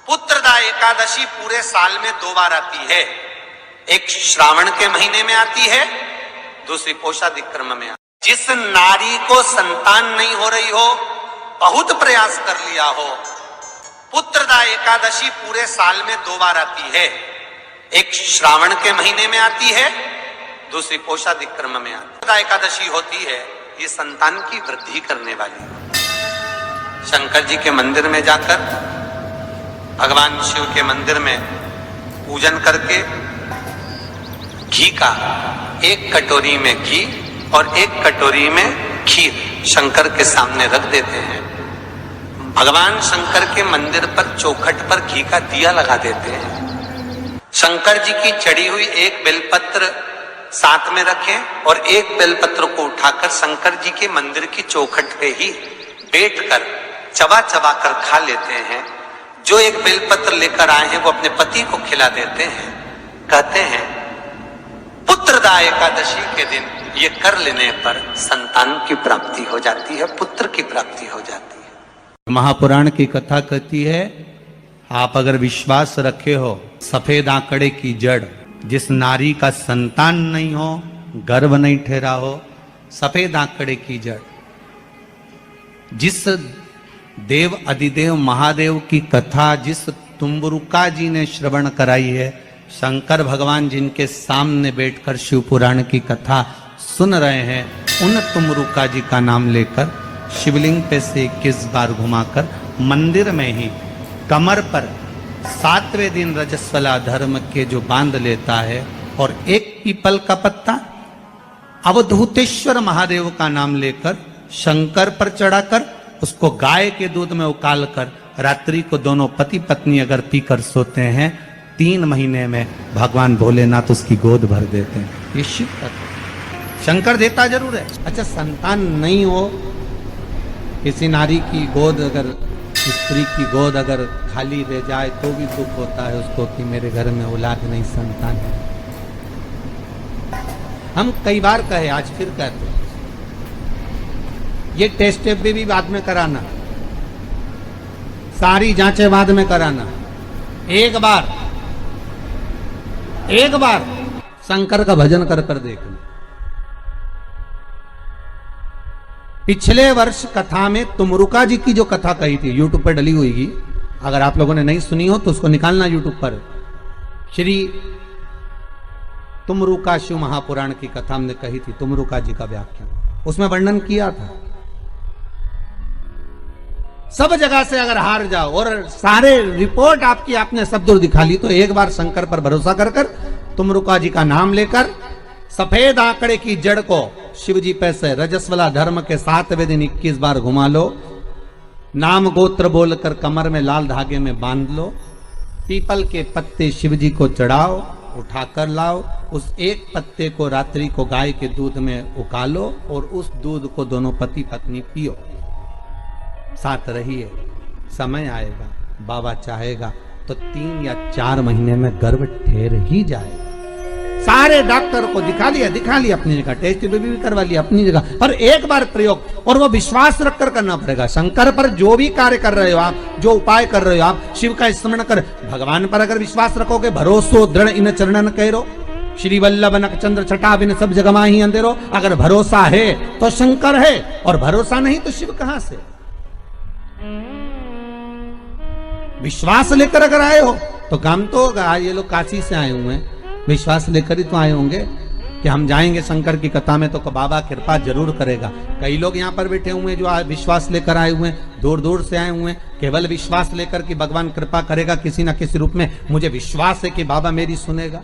पुत्रदा एकादशी पूरे साल में 2 बार आती है। एक श्रावण के महीने में आती है, दूसरी पोषादिक क्रम में आती है। जिस नारी को संतान नहीं हो रही हो, बहुत प्रयास कर लिया हो, पुत्रदा एकादशी पूरे साल में 2 बार आती है। एक श्रावण के महीने में आती है, दूसरी पोषादिक क्रम में आती है। पुत्रदा एकादशी होती है, ये संतान की वृद्धि करने वाली। शंकर जी के मंदिर में जाकर, भगवान शिव के मंदिर में पूजन करके घी का 1 कटोरी में घी और 1 कटोरी में खीर शंकर के सामने रख देते हैं। भगवान शंकर के मंदिर पर चौखट पर घी का दिया लगा देते हैं। शंकर जी की चढ़ी हुई 1 बेलपत्र साथ में रखें और 1 बेलपत्र को उठाकर शंकर जी के मंदिर की चौखट पे ही बैठकर चबा चबा कर खा लेते हैं। जो 1 बेलपत्र लेकर आए हैं वो अपने पति को खिला देते हैं। कहते हैं पुत्रदा एकादशी के दिन ये कर लेने पर संतान की प्राप्ति हो जाती है, पुत्र की प्राप्ति हो जाती है। महापुराण की कथा कहती है, आप अगर विश्वास रखे हो, सफेद आंकड़े की जड़, जिस नारी का संतान नहीं हो, गर्भ नहीं ठहरा हो, सफेद आंकड़े की जड़, जिस देव अधिदेव महादेव की कथा जिस तुम्बरुका जी ने श्रवण कराई है, शंकर भगवान जिनके सामने बैठकर शिव पुराण की कथा सुन रहे हैं, उन तुम्बरुका जी का नाम लेकर शिवलिंग पे से 21 बार घुमाकर मंदिर में ही कमर पर 7वें दिन रजस्वला धर्म के जो बांध लेता है और 1 पीपल का पत्ता अवधूतेश्वर महादेव का नाम लेकर शंकर पर चढ़ाकर उसको गाय के दूध में उकाल कर रात्रि को दोनों पति पत्नी अगर पीकर सोते हैं, 3 महीने में भगवान भोलेनाथ उसकी गोद भर देते हैं। ये शिव कथा। शंकर देता जरूर है। अच्छा, संतान नहीं हो, किसी नारी की गोद अगर, स्त्री की गोद अगर खाली रह जाए तो भी दुख होता है उसको कि मेरे घर में औलाद नहीं, संतान है। हम कई बार कहे, आज फिर कहते हैं, ये टेस्ट भी बाद में कराना, सारी जांचें बाद में कराना। एक बार शंकर का भजन कर कर देखना। पिछले वर्ष कथा में तुमरुका जी की जो कथा कही थी, यूट्यूब पर डली हुई, अगर आप लोगों ने नहीं सुनी हो तो उसको निकालना यूट्यूब पर। श्री तुमरुका शिव महापुराण की कथा हमने कही थी, तुमरुका जी का व्याख्यान, उसमें वर्णन किया था। सब जगह से अगर हार जाओ और सारे रिपोर्ट आपकी आपने सब दूर दिखा ली, तो एक बार शंकर पर भरोसा कर कर तुमरुका जी का नाम लेकर सफेद आंकड़े की जड़ को शिव जी पे से रजस्वला धर्म के 7वें दिन 21 बार घुमा लो, नाम गोत्र बोलकर कमर में लाल धागे में बांध लो, पीपल के पत्ते शिव जी को चढ़ाओ, उठाकर लाओ, उस 1 पत्ते को रात्रि को गाय के दूध में उकालो और उस दूध को दोनों पति पत्नी पियो, साथ रहिए। समय आएगा, बाबा चाहेगा तो 3 या 4 महीने में गर्भ ठहर ही जाएगा। सारे डॉक्टर को दिखा लिया अपनी जगह, टेस्ट भी करवा लिया अपनी जगह, पर एक बार प्रयोग, और वो विश्वास रखकर करना पड़ेगा। शंकर पर जो भी कार्य कर रहे हो आप, जो उपाय कर रहे हो आप, शिव का स्मरण कर, भगवान पर अगर विश्वास रखोगे, भरोसो दृढ़ इन चरणन करो, श्री वल्लभ नख चंद्र छटा बिन सब जगह माही अंधेरो। अगर भरोसा है तो शंकर है, और भरोसा नहीं तो शिव कहां से। विश्वास लेकर अगर आए हो तो काम तो होगा। ये लोग काशी से आए हुए हैं, विश्वास लेकर ही तो आए होंगे कि हम जाएंगे शंकर की कथा में तो बाबा कृपा जरूर करेगा। कई लोग यहाँ पर बैठे हुए हैं जो विश्वास लेकर आए हुए हैं, दूर दूर से आए हुए हैं, केवल विश्वास लेकर कि भगवान कृपा करेगा किसी ना किसी रूप में, मुझे विश्वास है कि बाबा मेरी सुनेगा।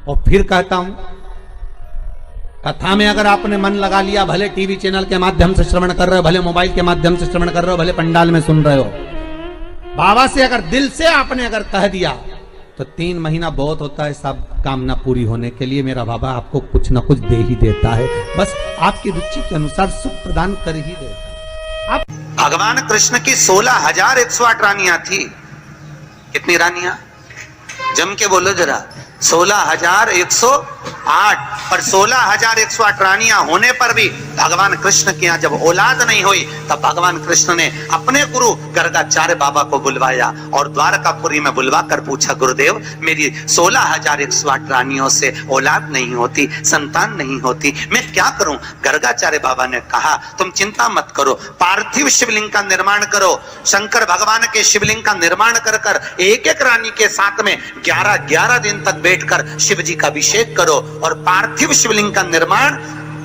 और फिर कहता हूं, कथा में अगर आपने मन लगा लिया, भले टीवी चैनल के माध्यम से श्रवण कर रहे हो, भले मोबाइल के माध्यम से श्रवण कर रहे हो, भले पंडाल में सुन रहे हो, बाबा से अगर दिल से आपने अगर कह दिया तो 3 महीना बहुत होता है सब कामना पूरी होने के लिए। मेरा बाबा आपको कुछ ना कुछ दे ही देता है, बस आपकी रुचि के अनुसार सुख प्रदान कर ही देता है। भगवान कृष्ण की 16,108 रानियां थी। कितनी रानियां? जम के बोलो जरा। 16,108 8 और 16,108 रानियां होने पर भी भगवान कृष्ण के यहाँ जब औलाद नहीं हुई तब भगवान कृष्ण ने अपने गुरु गर्गाचार्य बाबा को बुलवाया और द्वारकापुरी में बुलवा कर पूछा, गुरुदेव मेरी 16,108 रानियों से औलाद नहीं होती, संतान नहीं होती, मैं क्या करूं? गर्गाचार्य बाबा ने कहा, तुम चिंता मत करो, पार्थिव शिवलिंग का निर्माण करो। शंकर भगवान के शिवलिंग का निर्माण कर कर एक एक रानी के साथ में 11 दिन तक बैठकर शिव जी का अभिषेक करो। और पार्थिव शिवलिंग का निर्माण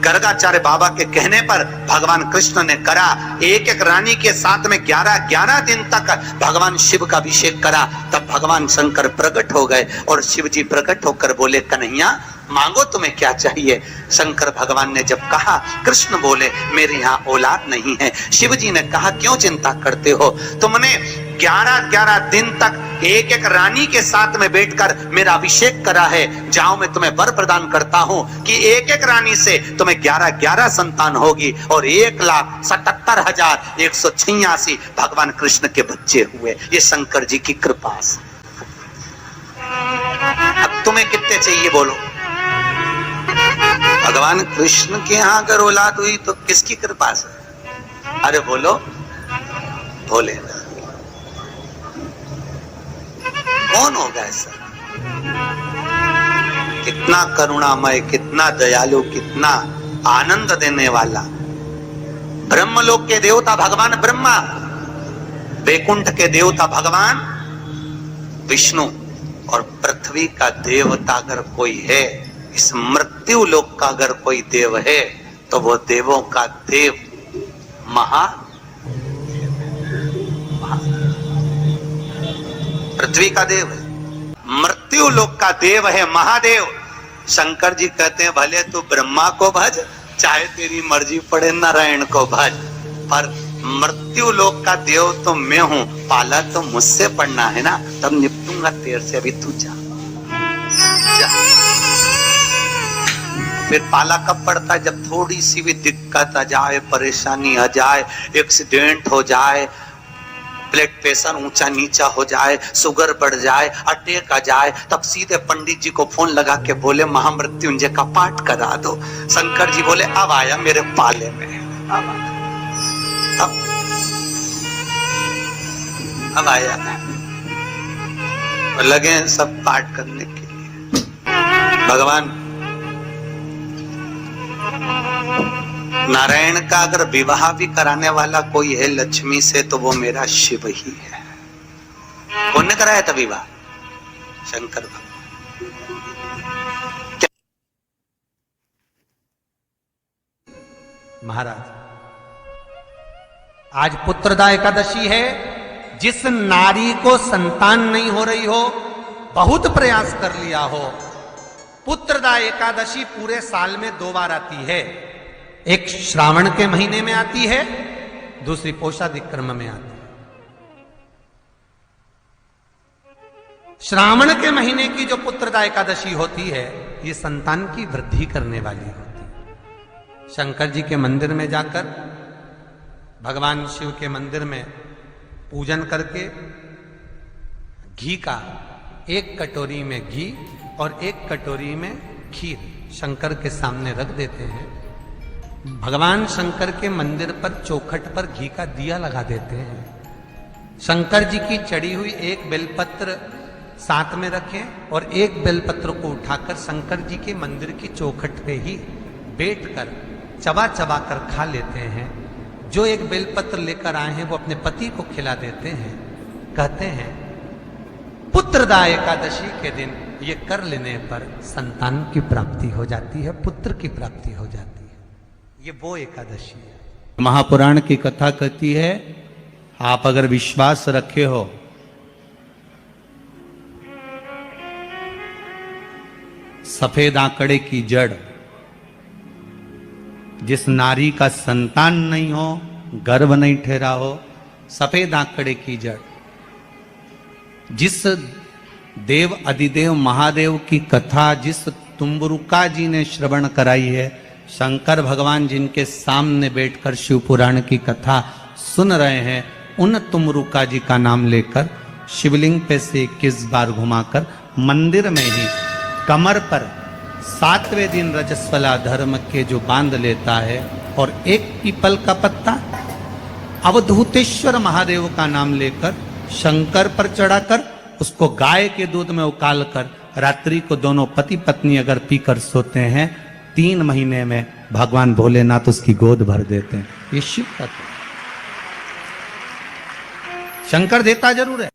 गर्गाचार्य बाबा के कहने पर भगवान कृष्ण ने करा। एक एक रानी के साथ में 11 दिन तक भगवान शिव का अभिषेक करा। तब भगवान शंकर प्रकट हो गए और शिव जी प्रकट होकर बोले, कन्हैया मांगो तुम्हें क्या चाहिए? शंकर भगवान ने जब कहा, कृष्ण बोले मेरे यहाँ औलाद नहीं है। शिव जी ने कहा, क्यों चिंता करते हो? तुमने 11 दिन तक एक एक रानी के साथ में बैठकर मेरा अभिषेक करा है। जाओ मैं तुम्हें वर प्रदान करता हूं कि एक एक रानी से तुम्हें 11 संतान होगी और 1,77,186 भगवान कृष्ण के बच्चे हुए। ये शंकर जी की कृपा से। अब तुम्हें कितने चाहिए बोलो? भगवान कृष्ण के यहाँ अगर औलाद हुई तो किसकी कृपा से? अरे बोलो, भोलेनाथ। कौन होगा ऐसा? कितना करुणामय, कितना दयालु, कितना आनंद देने वाला। ब्रह्मलोक के देवता भगवान ब्रह्मा, वैकुंठ के देवता भगवान विष्णु और पृथ्वी का देवता अगर कोई है, इस मृत्यु लोक का अगर कोई देव है तो वो देवों का देव पृथ्वी का देव है, मृत्यु लोक का देव है महादेव। शंकर जी कहते हैं, भले तू ब्रह्मा को भज, चाहे तेरी मर्जी पड़े नारायण को भज, पर मृत्यु लोक का देव तो मैं हूं, पाला तो मुझसे पड़ना है ना, तब निपटूंगा तेरे से। अभी तू जा। फिर पाला कब पड़ता है? जब थोड़ी सी भी दिक्कत आ जाए, परेशानी आ जाए, एक्सीडेंट हो जाए, ब्लड प्रेशर ऊंचा नीचा हो जाए, शुगर बढ़ जाए, अटैक आ जाए, तब सीधे पंडित जी को फोन लगा के बोले महामृत्युंजय का पाठ करा दो। शंकर जी बोले अब आया मेरे पाले में, अब आया। लगे सब पाठ करने के लिए। भगवान नारायण का अगर विवाह भी कराने वाला कोई है लक्ष्मी से तो वो मेरा शिव ही है। कौन ने कराया था विवाह? शंकर भगवान। महाराज, आज पुत्रदा एकादशी है। जिस नारी को संतान नहीं हो रही हो, बहुत प्रयास कर लिया हो, पुत्रदा एकादशी पूरे साल में 2 बार आती है। एक श्रावण के महीने में आती है, दूसरी पौषाधिक्रम में आती है। श्रावण के महीने की जो पुत्रदा एकादशी होती है, ये संतान की वृद्धि करने वाली होती है। शंकर जी के मंदिर में जाकर, भगवान शिव के मंदिर में पूजन करके घी का 1 कटोरी में घी और 1 कटोरी में खीर शंकर के सामने रख देते हैं। भगवान शंकर के मंदिर पर चौखट पर घी का दिया लगा देते हैं। शंकर जी की चढ़ी हुई 1 बेलपत्र साथ में रखें और 1 बेलपत्र को उठाकर शंकर जी के मंदिर की चौखट पे ही बैठकर चबा चबा कर खा लेते हैं। जो 1 बेलपत्र लेकर आए हैं वो अपने पति को खिला देते हैं। कहते हैं पुत्रदा एकादशी के दिन ये कर लेने पर संतान की प्राप्ति हो जाती है, पुत्र की प्राप्ति हो जाती है। ये वो एकादशी है। महापुराण की कथा कहती है, आप अगर विश्वास रखे हो, सफेद आंकड़े की जड़, जिस नारी का संतान नहीं हो, गर्भ नहीं ठहरा हो, सफेद आंकड़े की जड़, जिस देव अधिदेव महादेव की कथा जिस तुम्बरुका जी ने श्रवण कराई है, शंकर भगवान जिनके सामने बैठकर शिव पुराण की कथा सुन रहे हैं, उन तुम्बरुका जी का नाम लेकर शिवलिंग पे से 21 बार घुमाकर मंदिर में ही कमर पर 7वें दिन रजस्वला धर्म के जो बांध लेता है और एक पीपल का पत्ता अवधूतेश्वर महादेव का नाम लेकर शंकर पर चढ़ाकर उसको गाय के दूध में उकाल कर रात्रि को दोनों पति पत्नी अगर पीकर सोते हैं 3 महीने में भगवान भोलेनाथ उसकी गोद भर देते हैं। ये शिव का शंकर देता जरूर है।